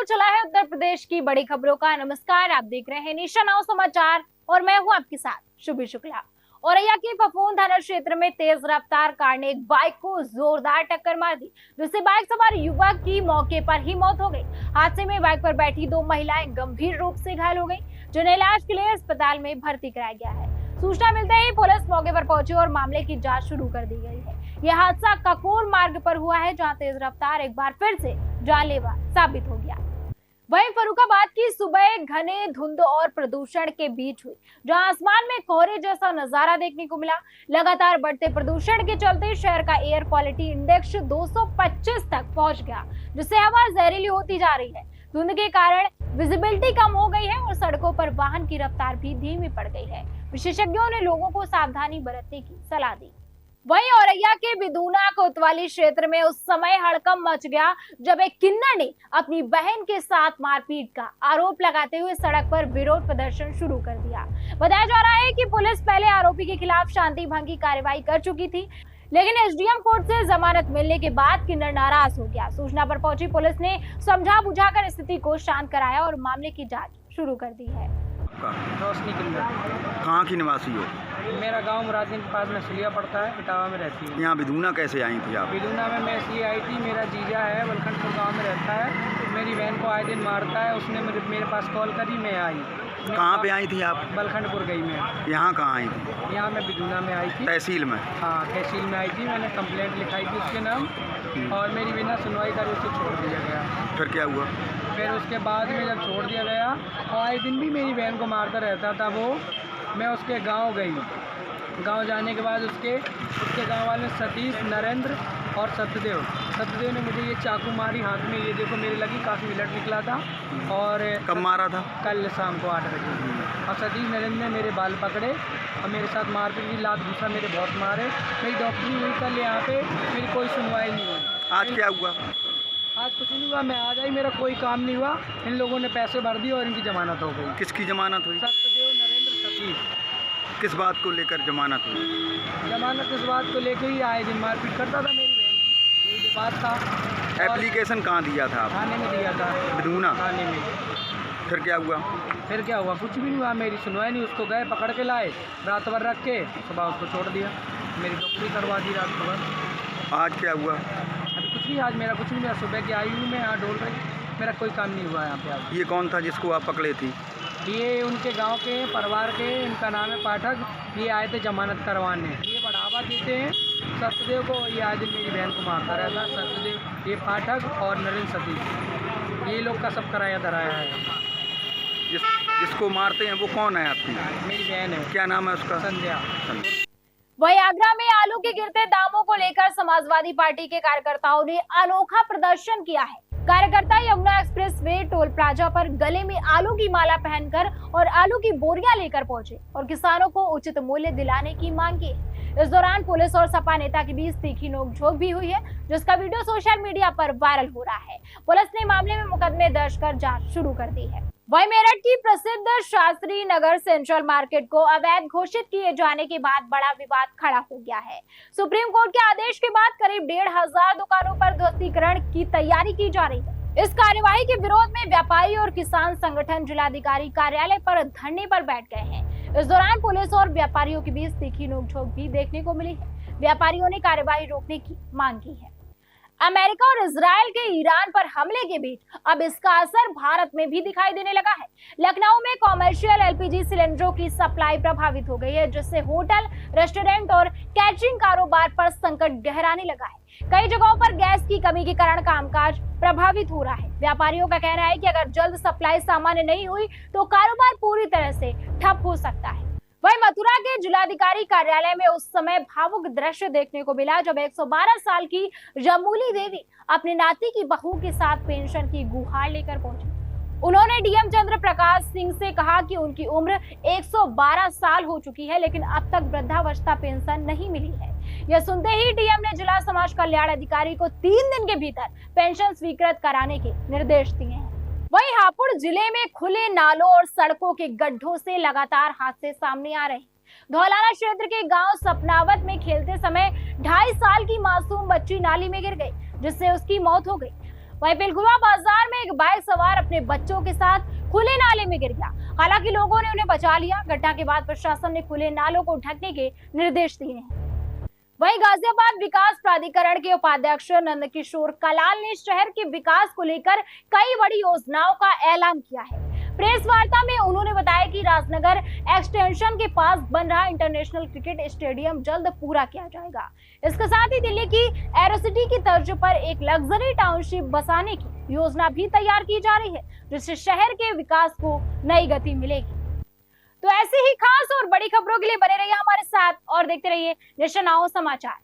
दौर चला है उत्तर प्रदेश की बड़ी खबरों का। नमस्कार, आप देख रहे हैं निशा नाउ समाचार और मैं हूं आपके साथ शुभी शुक्ला। औरैया के फफूंद थाना क्षेत्र में तेज रफ्तार कार ने एक बाइक को जोरदार टक्कर मार दी, जिससे बाइक सवार युवक की मौके पर ही मौत हो गई। हादसे में बाइक पर बैठी दो महिलाएं गंभीर रूप से घायल हो गई, जिन्हें इलाज के लिए अस्पताल में भर्ती कराया गया है। सूचना मिलते ही पुलिस मौके पर पहुंची और मामले की जांच शुरू कर दी गई है। यह हादसा ककोर मार्ग पर हुआ है, जहां तेज रफ्तार एक बार फिर से जानलेवा साबित हो गया। वहीं फर्रुखाबाद की सुबह घने धुंध और प्रदूषण के बीच हुई, जहां आसमान में कोहरे जैसा नजारा देखने को मिला। लगातार बढ़ते प्रदूषण के चलते शहर का एयर क्वालिटी इंडेक्स 225 तक पहुंच गया, जिससे हवा जहरीली होती जा रही है। धुंध के कारण विजिबिलिटी कम हो गई है और सड़कों पर वाहन की रफ्तार भी धीमी पड़ गई है। विशेषज्ञों ने लोगों को सावधानी बरतने की सलाह दी। वहीं औरैया के बिदूना कोतवाली क्षेत्र में उस समय हड़कंप मच गया जब एक किन्नर ने अपनी बहन के साथ मारपीट का आरोप लगाते हुए सड़क पर विरोध प्रदर्शन शुरू कर दिया। बताया जा रहा है कि पुलिस पहले आरोपी के खिलाफ शांति भंग की कार्रवाई कर चुकी थी, लेकिन एसडीएम कोर्ट से जमानत मिलने के बाद किन्नर नाराज हो गया। सूचना पर पहुंची पुलिस ने समझा बुझाकर स्थिति को शांत कराया और मामले की जाँच शुरू कर दी है। रोशनी किन्नर। कहाँ की निवासी हो? मेरा गांव मुरादगंज के पास में सुलिया पड़ता है, इटावा में रहती हूँ। यहाँ बिदूना कैसे आई थी आप? बिदूना में मैं इसलिए आई थी, मेरा जीजा है बलखंडपुर गांव में रहता है, मेरी बहन को आए दिन मारता है। उसने मेरे पास कॉल करी, मैं आई। कहाँ पे आई थी आप? बलखंडपुर गई मैं। यहाँ कहाँ आई थी? यहाँ मैं बिदूना में आई थी, तहसील में। हाँ, तहसील में आई थी। मैंने कंप्लेंट लिखाई थी उसके नाम और मेरी बिना सुनवाई कर उसे छोड़ दिया गया। फिर क्या हुआ? फिर उसके बाद में जब छोड़ दिया गया और आए दिन भी मेरी बहन को मारता रहता था वो, मैं उसके गांव गई। गांव जाने के बाद उसके गांव वाले सतीश, नरेंद्र और सत्यदेव ने मुझे ये चाकू मारी हाथ में। ये देखो मेरे लगी, काफ़ी ब्लड निकला था। और कब मारा था? कल शाम को 8 बजे। और सतीश नरेंद्र ने मेरे बाल पकड़े और मेरे साथ मारपीट की, लात घूसा मेरे बहुत मारे। मेरी डॉक्टरी हुई कल यहाँ पे, मेरी कोई सुनवाई नहीं हुई। आज क्या हुआ? आज कुछ नहीं हुआ, मैं आ जाई, मेरा कोई काम नहीं हुआ। इन लोगों ने पैसे भर दिए और इनकी जमानत हो गई। किसकी जमानत हुई? सत्यदेव, नरेंद्र, सतीश। किस बात को लेकर जमानत हुई? जमानत इस बात को लेकर ही आए दिन मारपीट करता था मेरी बहन की, यही जो बात था। एप्लीकेशन कहाँ दिया था आप? थाने में दिया था, बिदूना थाने में। फिर क्या हुआ? फिर क्या हुआ? कुछ भी नहीं हुआ, मेरी सुनवाई नहीं। उसको गए पकड़ के लाए, रात भर रख के सुबह उसको छोड़ दिया। मेरी डॉक्टरी करवा दी रात भर। आज क्या हुआ? अभी कुछ नहीं, आज मेरा कुछ नहीं हुआ। सुबह की आई हूँ मैं यहाँ डोल रही, मेरा कोई काम नहीं हुआ यहाँ पे आज। ये कौन था जिसको आप पकड़े थी? ये उनके गांव के परिवार के, इनका नाम है पाठक। ये आए थे जमानत करवाने। ये बढ़ावा देते हैं सत्यदेव को, ये आज मेरी बहन को मारता रहता। सत्यदेव, ये पाठक और नरेंद्र, सतीश, ये लोग का सब कराया धराया है। जिसको मारते हैं वो कौन है आपकी? मेरी बहन है। क्या नाम है उसका? संध्या। वहीं आगरा में आलू के गिरते दामों को लेकर समाजवादी पार्टी के कार्यकर्ताओं ने अनोखा प्रदर्शन किया है। कार्यकर्ता Yamuna express way toll plaza पर गले में आलू की माला पहनकर और आलू की बोरियां लेकर पहुंचे और किसानों को उचित मूल्य दिलाने की मांग की है। इस दौरान पुलिस और सपा नेता के बीच तीखी नोकझोंक भी हुई है, जिसका वीडियो सोशल मीडिया पर वायरल हो रहा है। पुलिस ने मामले में मुकदमे दर्ज कर जांच शुरू कर दी है। वहीं मेरठ की प्रसिद्ध शास्त्री नगर सेंट्रल मार्केट को अवैध घोषित किए जाने के बाद बड़ा विवाद खड़ा हो गया है। सुप्रीम कोर्ट के आदेश के बाद करीब 1500 दुकानों पर ध्वस्तीकरण की तैयारी की जा रही है। इस कार्यवाही के विरोध में व्यापारी और किसान संगठन जिलाधिकारी कार्यालय पर धरने पर बैठ गए हैं। इस दौरान पुलिस और व्यापारियों के बीच तीखी नोकझोंक भी देखने को मिली है। व्यापारियों ने कार्यवाही रोकने की मांग की है। अमेरिका और इजरायल के ईरान पर हमले के बीच अब इसका असर भारत में भी दिखाई देने लगा है। लखनऊ में कॉमर्शियल एलपीजी सिलेंडरों की सप्लाई प्रभावित हो गई है, जिससे होटल, रेस्टोरेंट और कैटरिंग कारोबार पर संकट गहराने लगा है। कई जगहों पर गैस की कमी के कारण कामकाज प्रभावित हो रहा है। व्यापारियों का कहना है कि अगर जल्द सप्लाई सामान्य नहीं हुई तो कारोबार पूरी तरह से ठप हो सकता है। वहीं मथुरा के जिलाधिकारी कार्यालय में उस समय भावुक दृश्य देखने को मिला जब 112 साल की जमूली देवी अपने नाती की बहू के साथ पेंशन की गुहार लेकर पहुंची। उन्होंने डीएम चंद्र प्रकाश सिंह से कहा कि उनकी उम्र 112 साल हो चुकी है, लेकिन अब तक वृद्धावस्था पेंशन नहीं मिली है। यह सुनते ही डीएम ने जिला समाज कल्याण अधिकारी को 3 दिन के भीतर पेंशन स्वीकृत कराने के निर्देश दिए हैं। वहीं हापुड़ जिले में खुले नालों और सड़कों के गड्ढों से लगातार हादसे सामने आ रहे हैं। धौलाना क्षेत्र के गांव सपनावत में खेलते समय 2.5 साल की मासूम बच्ची नाली में गिर गई, जिससे उसकी मौत हो गई। वहीं पिलखुवा बाजार में एक बाइक सवार अपने बच्चों के साथ खुले नाले में गिर गया। हालांकि लोगों ने उन्हें बचा लिया। घटना के बाद प्रशासन ने खुले नालों को ढकने के निर्देश दिए हैं। वहीं गाजियाबाद विकास प्राधिकरण के उपाध्यक्ष नंदकिशोर कलाल ने शहर के विकास को लेकर कई बड़ी योजनाओं का ऐलान किया है। प्रेस वार्ता में उन्होंने बताया कि राजनगर एक्सटेंशन के पास बन रहा इंटरनेशनल क्रिकेट स्टेडियम जल्द पूरा किया जाएगा। इसके साथ ही दिल्ली की एरोसिटी की तर्ज पर एक लग्जरी टाउनशिप बसाने की योजना भी तैयार की जा रही है, जिससे शहर के विकास को नई गति मिलेगी। तो ऐसी ही खास और बड़ी खबरों के लिए बने रहिए हमारे साथ और देखते रहिए नेशन नाउ समाचार।